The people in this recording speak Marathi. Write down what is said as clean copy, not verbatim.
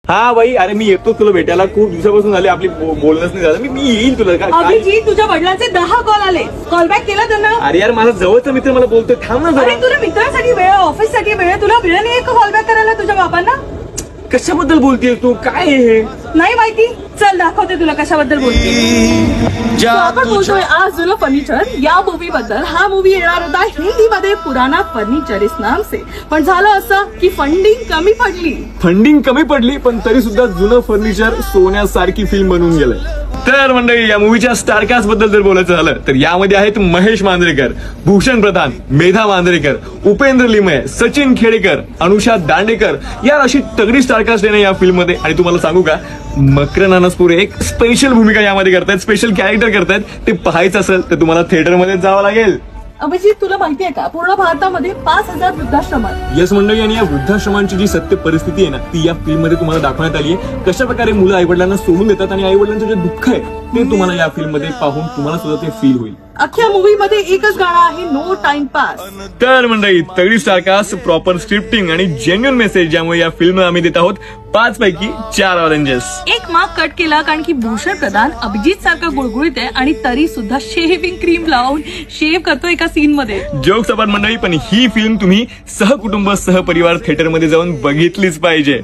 हा बाई, अरे मी येतो तुला भेटायला. खूप दिवसापासून झाले आपली बोलणंच नाही झालं. मी येईल तुला. काय अभिजीत, तुझ्या वडिलांचे 10 कॉल आले. कॉल बॅक केला त्यांना? अरे यार, माझा जवळचा मित्र मला बोलतोय, थांब ना अरे जरा. तुला मित्रांसाठी वेळ, ऑफिस साठी वेळ, तुला वेळ नाही का कॉल बॅक करायला तुझ्या बाबांना? कशाबद्दल बोलतेय तू? काय आहे हे? नाही माहिती? चल दाखवते तुला कशाबद्दल बोलते. आपण बोलतोय आज जुनं फर्निचर या मूवी बद्दल. हा मूवी येणार होता हिंदीमध्ये पुराना फर्निचर इस नाम से, पण झालं असं की फंडिंग कमी पडली. फंडिंग कमी पडली, पण तरी सुद्धा जुनं फर्निचर सोन्यासारखी फिल्म बनवून गेलंय. तर मंडळी, या मूवीच्या स्टारकास्ट बद्दल जर बोलायचं झालं तर यामध्ये आहेत महेश मांजरेकर, भूषण प्रधान, मेधा मांजरेकर, उपेंद्र लिमये, सचिन खेडेकर, अनुषा दांडेकर. यार अशी तगडी स्टारकास्ट आहे ना या फिल्म मध्ये. आणि तुम्हाला सांगू का, मकरन अनसपुरे एक स्पेशल भूमिका यामध्ये करतायत, स्पेशल कॅरेक्टर करतायत. ते पाहायचं असेल तर तुम्हाला थिएटरमध्ये जावं लागेल. अभिजित, तुला माहितीये का पूर्ण भारतामध्ये 5000 वृद्धाश्रम आहेत. यस मंडळी, आणि या वृद्धाश्रमांची जी सत्य परिस्थिती आहे ना ती या फिल्म मध्ये तुम्हाला दाखवण्यात आली आहे. कशा प्रकारे मुलं आईवडिलांना सोडून देतात आणि आईवडिलांचं जे दुःख आहे ते तुम्हाला या फिल्म मध्ये पाहून तुम्हाला सुद्धा ते फील होईल. अख्ख्या मूवी मध्ये एकच गाणं आहे, नो टाइम पास. तर मंडळी, तगडी स्टारकास्ट, प्रॉपर स्क्रिप्टिंग आणि जेन्युइन मेसेज, ज्यामुळे या फिल्म आम्ही देत आहोत 5 पैकी 4 ऑरेंजेस. एक मार्क कट केला कारण की भूषण प्रधान अभिजित सारखा गुळगुळीत आहे आणि तरी सुद्धा शेव्हिंग क्रीम लावून शेव करतो एका सीन मध्ये. जोक्स अपार्ट मंडळी, पण ही फिल्म तुम्ही सहकुटुंब सहपरिवार थिएटरमध्ये जाऊन बघितलीच पाहिजे.